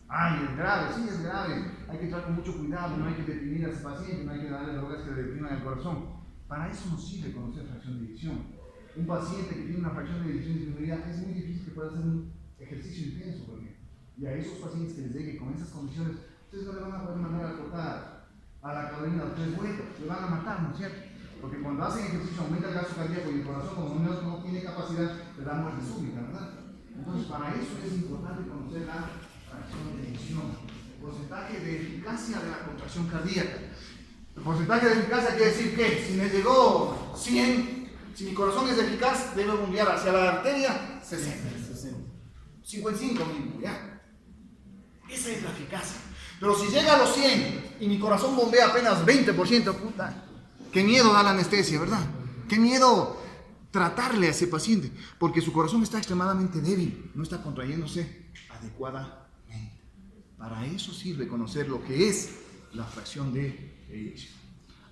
Ay, es grave, sí es grave. Hay que entrar con mucho cuidado, no hay que deprimir a ese paciente, no hay que darle drogas que le depriman el corazón. Para eso nos sirve conocer fracción de eyección. Un paciente que tiene una fracción de eyección disminuida es muy difícil que pueda hacer un ejercicio intenso, por ejemplo. Y a esos pacientes que les llegue con esas condiciones, ustedes no le van a poder mandar a cortar a la cadena de 3 vueltas, le van a matar, ¿no es cierto? Porque cuando hacen ejercicio aumenta el gasto cardíaco y el corazón, como no tiene capacidad, le da muerte súbita, ¿verdad? Entonces, para eso es importante conocer la fracción de eyección, el porcentaje de eficacia de la contracción cardíaca. El porcentaje de eficacia quiere decir que si me llegó 100, si mi corazón es eficaz, debe bombear hacia la arteria 60. 55 mínimo, ¿ya? Esa es la eficacia. Pero si llega a los 100 y mi corazón bombea apenas 20%, puta, qué miedo da la anestesia, ¿verdad? Qué miedo tratarle a ese paciente, porque su corazón está extremadamente débil, no está contrayéndose adecuadamente. Para eso sirve conocer lo que es la fracción de eyección.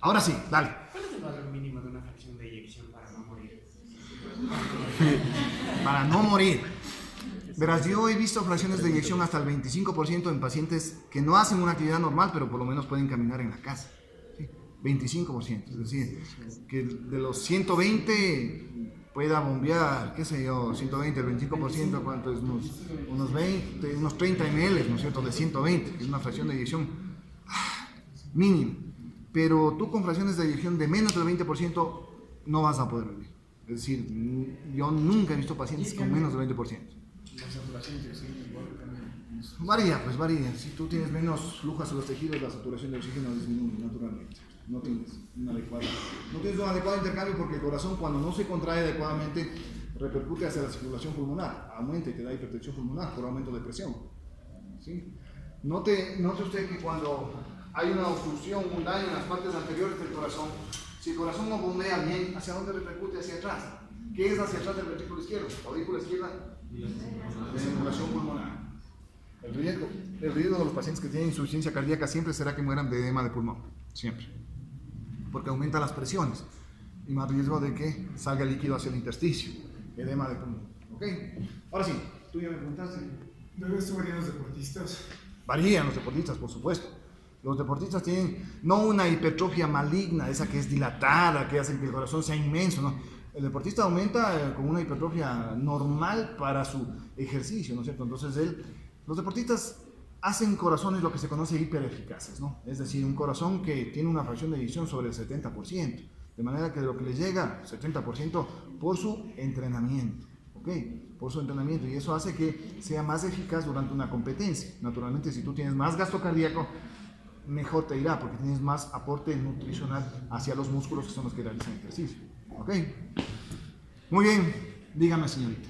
Ahora sí, dale. ¿Cuál es el valor mínimo de una fracción de eyección para no morir? Para no morir. Verás, yo he visto fracciones de eyección hasta el 25% en pacientes que no hacen una actividad normal, pero por lo menos pueden caminar en la casa. ¿Sí? 25%, es decir, que de los 120 pueda bombear, qué sé yo, 120, el 25%, ¿cuánto es? Unos 20, unos 30 ml, ¿no es cierto?, de 120, que es una fracción de eyección mínima. Pero tú con fracciones de eyección de menos del 20% no vas a poder vivir. Es decir, yo nunca he visto pacientes con menos del 20%. La saturación de oxígeno igual también. Varía, pues varía. Si tú tienes menos flujo hacia los tejidos, la saturación de oxígeno disminuye naturalmente. No tienes un adecuado intercambio porque el corazón, cuando no se contrae adecuadamente, repercute hacia la circulación pulmonar, aumenta y te da hipertensión pulmonar por aumento de presión. ¿Sí? Note usted que cuando hay una obstrucción, un daño en las partes anteriores del corazón, si el corazón no bombea bien, ¿hacia dónde repercute? Hacia atrás. ¿Qué es hacia atrás del ventrículo izquierdo? La aurícula izquierda, de circulación pulmonar. El riesgo de los pacientes que tienen insuficiencia cardíaca siempre será que mueran de edema de pulmón, siempre, porque aumenta las presiones y más riesgo de que salga el líquido hacia el intersticio, edema de pulmón. ¿Ok? Ahora sí, tú ya me preguntaste. ¿Debe esto varían los deportistas? Varían los deportistas, por supuesto. Los deportistas tienen no una hipertrofia maligna, esa que es dilatada, que hace que el corazón sea inmenso, ¿no? El deportista aumenta con una hipertrofia normal para su ejercicio, ¿no es cierto? Entonces los deportistas hacen corazones lo que se conoce hipereficaces, ¿no? Es decir, un corazón que tiene una fracción de eyección sobre el 70%, de manera que lo que le llega, 70%, por su entrenamiento, ¿ok? Por su entrenamiento, y eso hace que sea más eficaz durante una competencia. Naturalmente, si tú tienes más gasto cardíaco, mejor te irá, porque tienes más aporte nutricional hacia los músculos que son los que realizan ejercicio, ¿ok? Muy bien, dígame, señorita.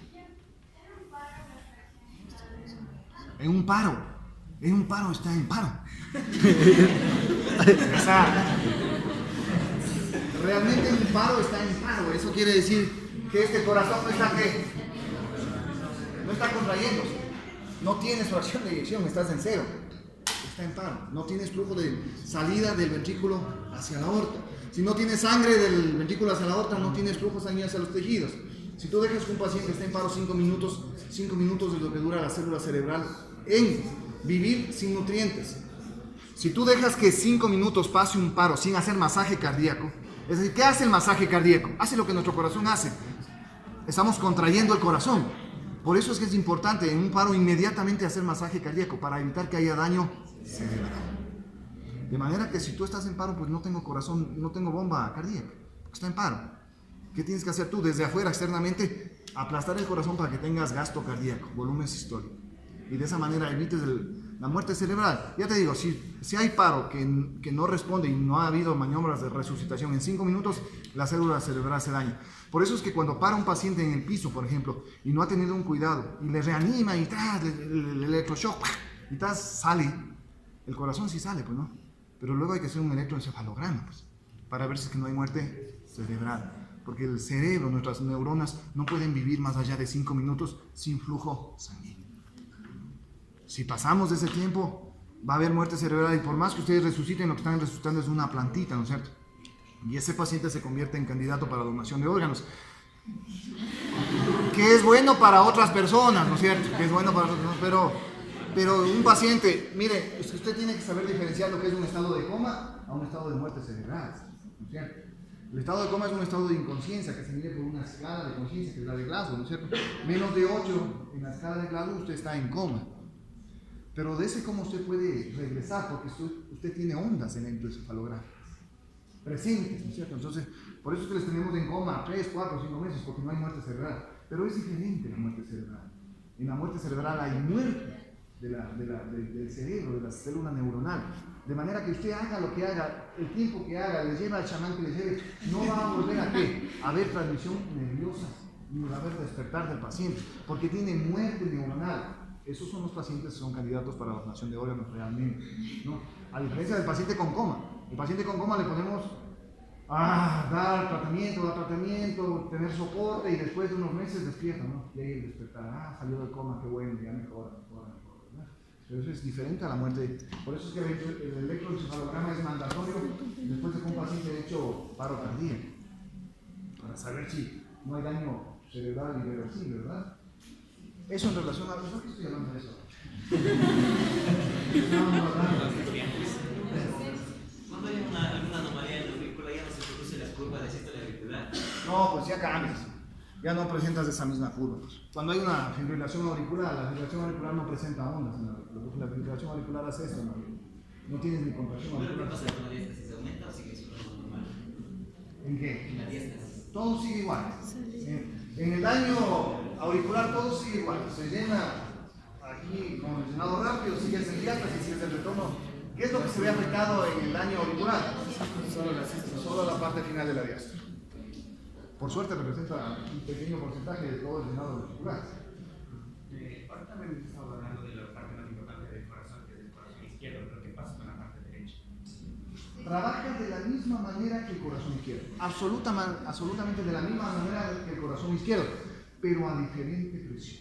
En un paro está en paro. O sea, realmente en un paro está en paro. Eso quiere decir que este corazón no está ¿qué? No está contrayéndose. No tienes fracción de eyección, estás en cero. Está en paro. No tienes flujo de salida del ventrículo hacia la aorta. Si no tienes sangre del ventrículo hacia la aorta, no tienes flujo sanguíneo hacia los tejidos. Si tú dejas que un paciente esté en paro 5 minutos es lo que dura la célula cerebral en vivir sin nutrientes. Si tú dejas que 5 minutos pase un paro sin hacer masaje cardíaco, es decir, ¿qué hace el masaje cardíaco? Hace lo que nuestro corazón hace. Estamos contrayendo el corazón. Por eso es que es importante en un paro inmediatamente hacer masaje cardíaco para evitar que haya daño cerebral. De manera que si tú estás en paro, pues no tengo corazón, no tengo bomba cardíaca, porque está en paro. ¿Qué tienes que hacer tú? Desde afuera, externamente, aplastar el corazón para que tengas gasto cardíaco, volumen sistólico. Y de esa manera evites la muerte cerebral. Ya te digo, si hay paro que no responde y no ha habido maniobras de resucitación en 5 minutos, la célula cerebral se daña. Por eso es que cuando para un paciente en el piso, por ejemplo, y no ha tenido un cuidado, y le reanima y el electroshock, y sale, el corazón sí sale, pues no. Pero luego hay que hacer un electroencefalograma, pues, para ver si es que no hay muerte cerebral. Porque el cerebro, nuestras neuronas, no pueden vivir más allá de 5 minutos sin flujo sanguíneo. Si pasamos de ese tiempo, va a haber muerte cerebral, y por más que ustedes resuciten, lo que están resucitando es una plantita, ¿no es cierto? Y ese paciente se convierte en candidato para donación de órganos. Que es bueno para otras personas, ¿no es cierto? Que es bueno para otras personas, pero un paciente, mire, usted tiene que saber diferenciar lo que es un estado de coma a un estado de muerte cerebral, ¿no es cierto? El estado de coma es un estado de inconsciencia que se mide por una escala de conciencia, que es la de Glasgow, ¿no es cierto? Menos de 8 en la escala de Glasgow, usted está en coma. Pero de ese coma usted puede regresar, porque usted tiene ondas en el electroencefalograma presentes, ¿no es cierto? Entonces, por eso es que les tenemos en coma 3, 4, 5 meses, porque no hay muerte cerebral. Pero es diferente la muerte cerebral. En la muerte cerebral hay muerte del cerebro, de la célula neuronal. De manera que usted haga lo que haga, el tiempo que haga, le lleva al chamán que le lleve, no va a volver a ¿qué? A haber transmisión nerviosa, ni va a haber despertar del paciente, porque tiene muerte neuronal. Esos son los pacientes que son candidatos para donación de órganos realmente, ¿no? A diferencia del paciente con coma. El paciente con coma le ponemos dar tratamiento, tener soporte, y después de unos meses despierta, ¿no? Y ahí el despertar, salió del coma, qué bueno, ya mejora, ¿no? Pero eso es diferente a la muerte. Por eso es que el electroencefalograma es mandatorio después de que un paciente ha hecho paro cardíaco, para saber si no hay daño cerebral irreversible, ¿verdad? Eso en relación a... ¿Por qué estoy hablando de eso? Cuando hay alguna anomalía en la aurícula, ya no se produce la curva de sístole auricular. No, pues ya cambias. Ya no presentas esa misma curva. Pues. Cuando hay una fibrilación auricular, la fibrilación auricular no presenta ondas. La fibrilación auricular hace esto, no tienes ni contracción auricular. ¿Qué pasa con la diástasis? ¿Aumenta o sigue siendo normal? ¿En qué? En la diástasis. Todo sigue igual. En el daño auricular todo sigue igual. Se llena aquí con el llenado rápido, sigue el diástasis, sigue el retorno. ¿Qué es lo que se ve afectado en el daño auricular? Solo la parte final de la diástasis. Por suerte representa un pequeño porcentaje de todo el llenado auricular. Ahorita me estaba hablando de la parte más importante del corazón, que es el corazón izquierdo, pero ¿qué pasa con la parte derecha? Trabaja de la misma manera que el corazón izquierdo, absolutamente de la misma manera que el corazón izquierdo, pero a diferente presión.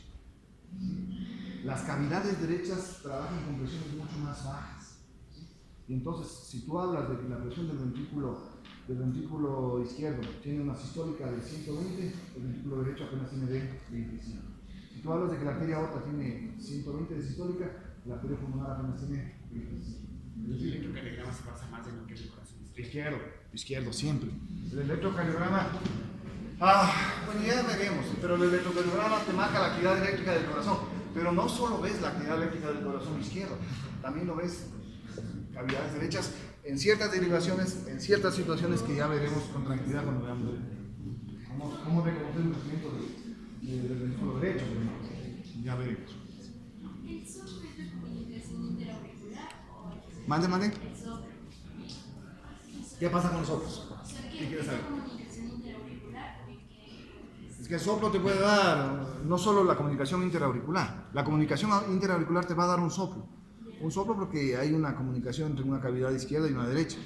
Las cavidades derechas trabajan con presiones mucho más bajas. Y entonces, si tú hablas de que la presión del ventrículo izquierdo tiene una sistólica de 120, el ventrículo derecho apenas tiene de 25. Si tú hablas de que la arteria aorta tiene 120 de sistólica, la arteria pulmonar apenas tiene 25. El electrocardiograma se basa más en lo que es el corazón izquierdo. Izquierdo, siempre. El electrocardiograma, bueno, ya veremos, pero el electrocardiograma te marca la actividad eléctrica del corazón. Pero no solo ves la actividad eléctrica del corazón izquierdo, también lo ves cavidades derechas en ciertas derivaciones, en ciertas situaciones que ya veremos con tranquilidad cuando veamos cómo reconocer el crecimiento del ventrículo derecho. Ya veremos. ¿El software es de comunicación interauricular o Mande. el software? ¿Qué pasa con los soplos? ¿Qué quieres saber? ¿Comunicación interauricular o en qué? Es que el soplo te puede dar no solo la comunicación interauricular. La comunicación interauricular te va a dar un soplo. Un soplo porque hay una comunicación entre una cavidad izquierda y una derecha.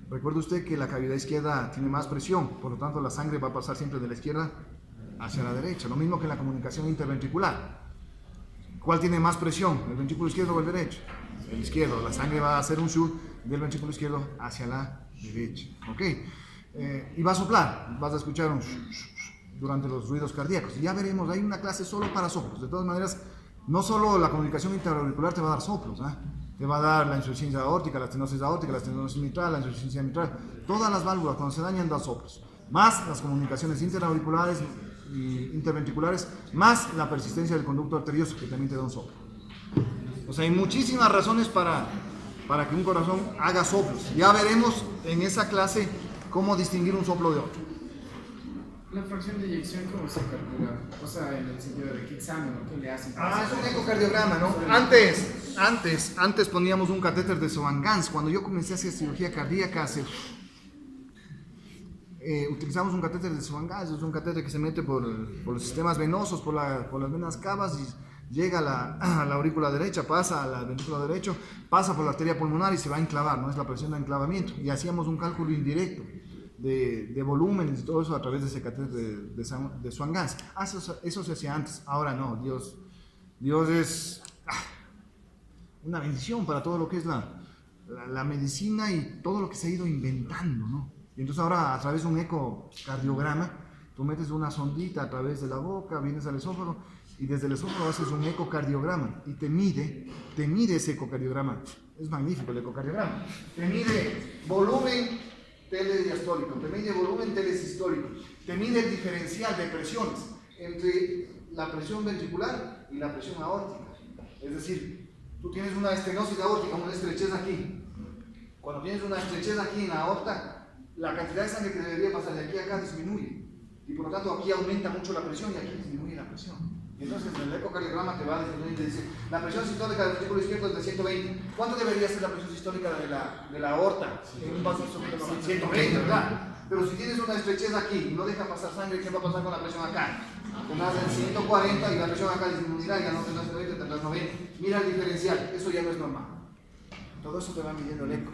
Recuerde usted que la cavidad izquierda tiene más presión, por lo tanto la sangre va a pasar siempre de la izquierda hacia la derecha. Lo mismo que la comunicación interventricular. ¿Cuál tiene más presión? ¿El ventrículo izquierdo o el derecho? El izquierdo. La sangre va a hacer un shoot del ventrículo izquierdo hacia la derecha. ¿Ok? Y va a soplar. Vas a escuchar un durante los ruidos cardíacos. Y ya veremos, hay una clase solo para soplos. De todas maneras, no solo la comunicación interauricular te va a dar soplos, te va a dar la insuficiencia aórtica, la estenosis aórtica, la estenosis mitral, la insuficiencia mitral. Todas las válvulas cuando se dañan dan soplos. Más las comunicaciones interauriculares interventriculares, más la persistencia del conducto arterioso, que también te da un soplo. O sea, hay muchísimas razones para que un corazón haga soplos. Ya veremos en esa clase cómo distinguir un soplo de otro. La fracción de eyección, ¿cómo se calcula? O sea, en el sentido de qué examen o qué le hacen. Es un ecocardiograma, ¿no? Antes poníamos un catéter de Swan-Ganz. Cuando yo comencé a hacer cirugía cardíaca, utilizamos un catéter de Swan-Ganz. Es un catéter que se mete por los sistemas venosos, por las venas cavas y llega a la aurícula derecha, pasa al ventrículo derecho, pasa por la arteria pulmonar y se va a enclavar, ¿no? Es la presión de enclavamiento. Y hacíamos un cálculo indirecto de volúmenes y todo eso a través de ese catéter de Swan-Ganz. Eso se hacía antes, ahora no. Dios es una bendición para todo lo que es la medicina y todo lo que se ha ido inventando, ¿no? Y entonces ahora a través de un ecocardiograma, tú metes una sondita a través de la boca, vienes al esófago y desde el esófago haces un ecocardiograma y te mide ese ecocardiograma. Es magnífico el ecocardiograma. Te mide volumen telediastólico, te mide volumen telesistólico, te mide el diferencial de presiones entre la presión ventricular y la presión aórtica. Es decir, tú tienes una estenosis aórtica, una estrechez aquí. Cuando tienes una estrechez aquí en la aorta, la cantidad de sangre que debería pasar de aquí a acá disminuye. Y por lo tanto aquí aumenta mucho la presión y aquí disminuye la presión. Y entonces en el ecocardiograma te va a disminuir y te dice, la presión sistólica del ventrículo izquierdo es de 120. ¿Cuánto debería ser la presión sistólica de la aorta? En un vaso isótopo 120, ¿verdad? Pero si tienes una estrechez aquí y no deja pasar sangre, ¿qué va a pasar con la presión acá? Tendrás en 140 y la presión acá disminuirá, ya no tendrás 120, tendrás 90. Mira el diferencial, eso ya no es normal. Todo eso te va midiendo el eco.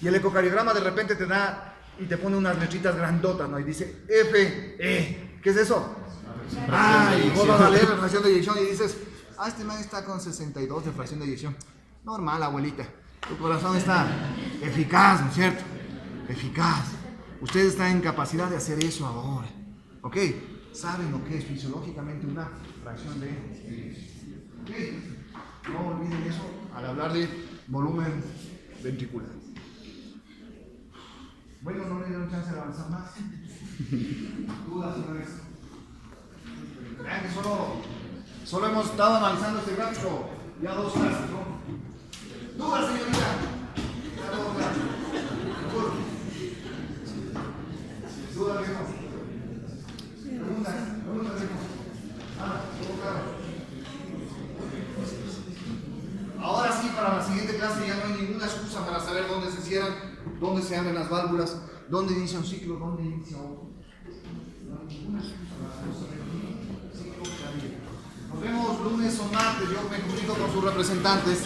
Y el ecocardiograma de repente te da y te pone unas letritas grandotas, ¿no? Y dice FE. ¿Qué es eso? Y vos vas a leer la fracción de eyección y dices, este man está con 62 de fracción de eyección. Normal, abuelita. Tu corazón está eficaz, ¿no es cierto? Eficaz. Usted está en capacidad de hacer eso ahora. ¿Ok? Saben lo que es fisiológicamente una fracción de eyección. ¿Ok? No olviden eso al hablar de volumen ventricular. Bueno, no me dieron chance de avanzar más. Dudas, señores. Vean que solo hemos estado analizando este gráfico ya 2 clases, ¿no? Dudas, señorita. Ya 2 clases. Dudas, viejo. Preguntas, viejo. Todo claro. Ahora sí, para la siguiente clase ya no hay ninguna excusa para saber dónde se cierran, dónde se abren las válvulas, dónde inicia un ciclo, dónde inicia otro. No hay ninguna excusa para saber ciclo. Nos vemos lunes o martes, yo me comunico con sus representantes.